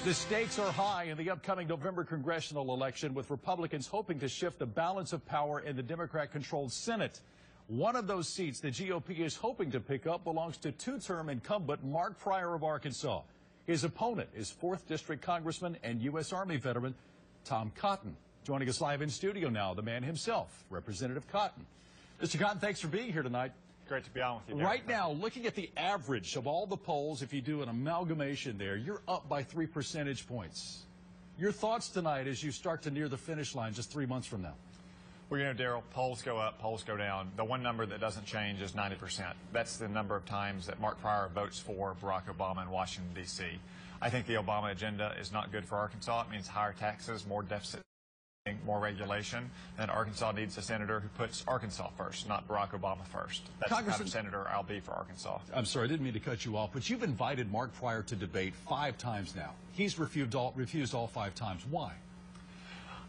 The stakes are high in the upcoming November congressional election, with Republicans hoping to shift the balance of power in the Democrat-controlled Senate. One of those seats the GOP is hoping to pick up belongs to two-term incumbent Mark Pryor of Arkansas. His opponent is 4th District Congressman and U.S. Army veteran Tom Cotton. Joining us live in studio now, the man himself, Representative Cotton. Mr. Cotton, thanks for being here tonight. Great to be on with you, Derek. Right now, looking at the average of all the polls, if you do an amalgamation there, you're up by 3 percentage points. Your thoughts tonight as you start to near the finish line just 3 months from now? Well, you know, Daryl, polls go up, polls go down. The one number that doesn't change is 90%. That's the number of times that Mark Pryor votes for Barack Obama in Washington, D.C. I think the Obama agenda is not good for Arkansas. It means higher taxes, more deficit, more regulation, and Arkansas needs a senator who puts Arkansas first, not Barack Obama first. That's the kind of senator I'll be for Arkansas. I'm sorry, I didn't mean to cut you off, but you've invited Mark Pryor to debate 5 times now. He's refused all 5 times. Why?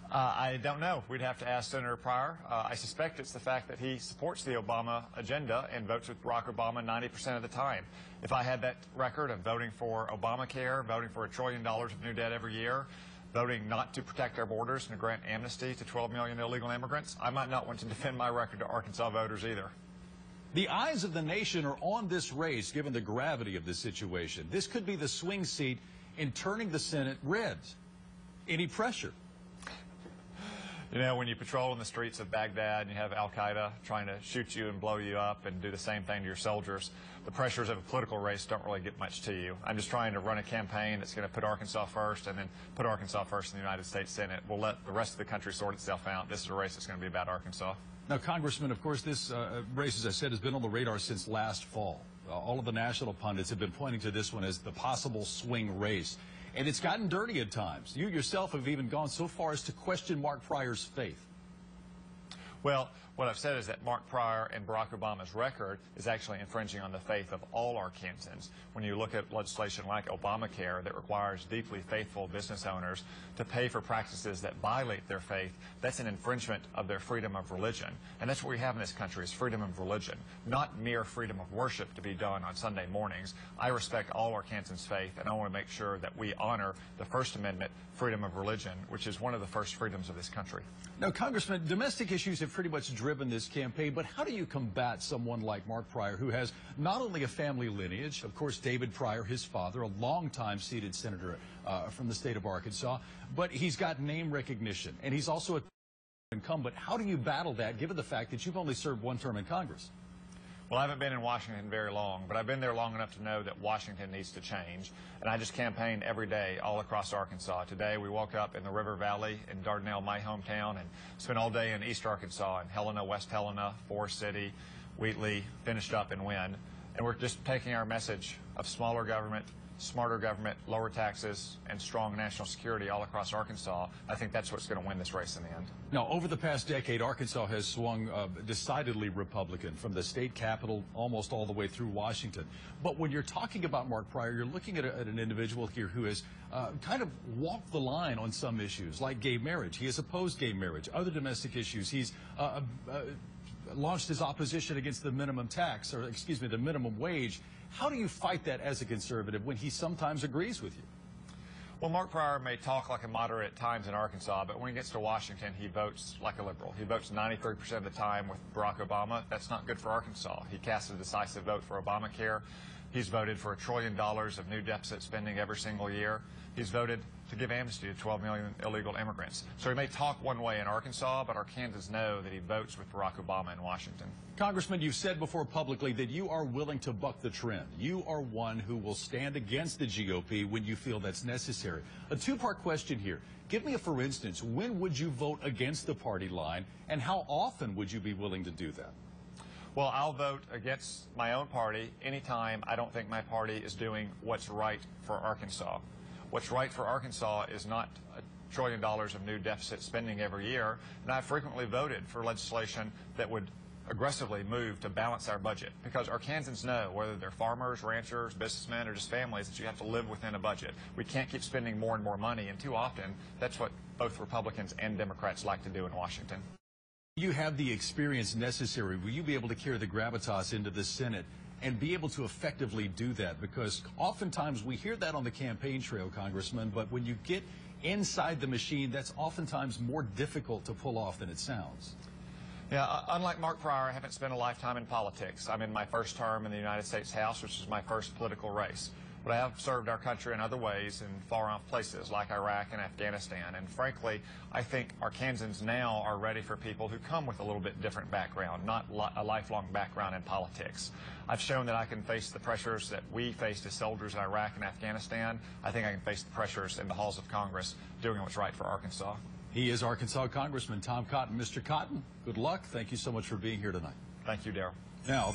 I don't know. We'd have to ask Senator Pryor. I suspect it's the fact that he supports the Obama agenda and votes with Barack Obama 90% of the time. If I had that record of voting for Obamacare, voting for $1 trillion of new debt every year, voting not to protect our borders and to grant amnesty to 12 million illegal immigrants, I might not want to defend my record to Arkansas voters either. The eyes of the nation are on this race, given the gravity of the situation. This could be the swing seat in turning the Senate red. Any pressure? You know, when you patrol in the streets of Baghdad and you have al-Qaeda trying to shoot you and blow you up and do the same thing to your soldiers, the pressures of a political race don't really get much to you. I'm just trying to run a campaign that's going to put Arkansas first and then put Arkansas first in the United States Senate. We'll let the rest of the country sort itself out. This is a race that's going to be about Arkansas. Now, Congressman, of course, this race, as I said, has been on the radar since last fall. All of the national pundits have been pointing to this one as the possible swing race. And it's gotten dirty at times. You yourself have even gone so far as to question Mark Pryor's faith. Well, what I've said is that Mark Pryor and Barack Obama's record is actually infringing on the faith of all Arkansans. When you look at legislation like Obamacare that requires deeply faithful business owners to pay for practices that violate their faith, that's an infringement of their freedom of religion. And that's what we have in this country is freedom of religion, not mere freedom of worship to be done on Sunday mornings. I respect all Arkansans' faith, and I want to make sure that we honor the First Amendment, freedom of religion, which is one of the first freedoms of this country. Now, Congressman, domestic issues have pretty much driven this campaign, but how do you combat someone like Mark Pryor, who has not only a family lineage, of course, David Pryor, his father, a longtime seated senator from the state of Arkansas, but he's got name recognition, and he's also an incumbent. How do you battle that, given the fact that you've only served 1 term in Congress? Well, I haven't been in Washington very long, but I've been there long enough to know that Washington needs to change. And I just campaign every day all across Arkansas. Today, we woke up in the River Valley in Dardanelle, my hometown, and spent all day in East Arkansas, in Helena, West Helena, Forest City, Wheatley, finished up in Wynn. And we're just taking our message of smaller government, smarter government, lower taxes, and strong national security all across Arkansas. I think that's what's going to win this race in the end. Now, over the past decade, Arkansas has swung decidedly Republican, from the state capitol almost all the way through Washington. But when you're talking about Mark Pryor, you're looking at an individual here who has kind of walked the line on some issues, like gay marriage. He has opposed gay marriage, other domestic issues. He's launched his opposition against the minimum tax, or excuse me, the minimum wage. How do you fight that as a conservative when he sometimes agrees with you? Well, Mark Pryor may talk like a moderate at times in Arkansas, but when he gets to Washington, he votes like a liberal. He votes 93% of the time with Barack Obama. That's not good for Arkansas. He cast a decisive vote for Obamacare. He's voted for $1 trillion of new deficit spending every single year. He's voted to give amnesty to 12 million illegal immigrants. So he may talk one way in Arkansas, but Arkansans know that he votes with Barack Obama in Washington. Congressman, you've said before publicly that you are willing to buck the trend. You are one who will stand against the GOP when you feel that's necessary. A 2-part question here. Give me a for instance. When would you vote against the party line, and how often would you be willing to do that? Well, I'll vote against my own party anytime I don't think my party is doing what's right for Arkansas. What's right for Arkansas is not $1 trillion of new deficit spending every year, and I've frequently voted for legislation that would aggressively move to balance our budget, because Arkansans know, whether they're farmers, ranchers, businessmen, or just families, that you have to live within a budget. We can't keep spending more and more money, and too often that's what both Republicans and Democrats like to do in Washington. You have the experience necessary. Will you be able to carry the gravitas into the Senate and be able to effectively do that? Because oftentimes we hear that on the campaign trail, Congressman, but when you get inside the machine, that's oftentimes more difficult to pull off than it sounds. Yeah, unlike Mark Pryor, I haven't spent a lifetime in politics. I'm in my first term in the United States House, which is my first political race. But I have served our country in other ways in far-off places like Iraq and Afghanistan. And frankly, I think Arkansans now are ready for people who come with a little bit different background, not a lifelong background in politics. I've shown that I can face the pressures that we faced as soldiers in Iraq and Afghanistan. I think I can face the pressures in the halls of Congress doing what's right for Arkansas. He is Arkansas Congressman Tom Cotton. Mr. Cotton, good luck. Thank you so much for being here tonight. Thank you, Darrell. Now.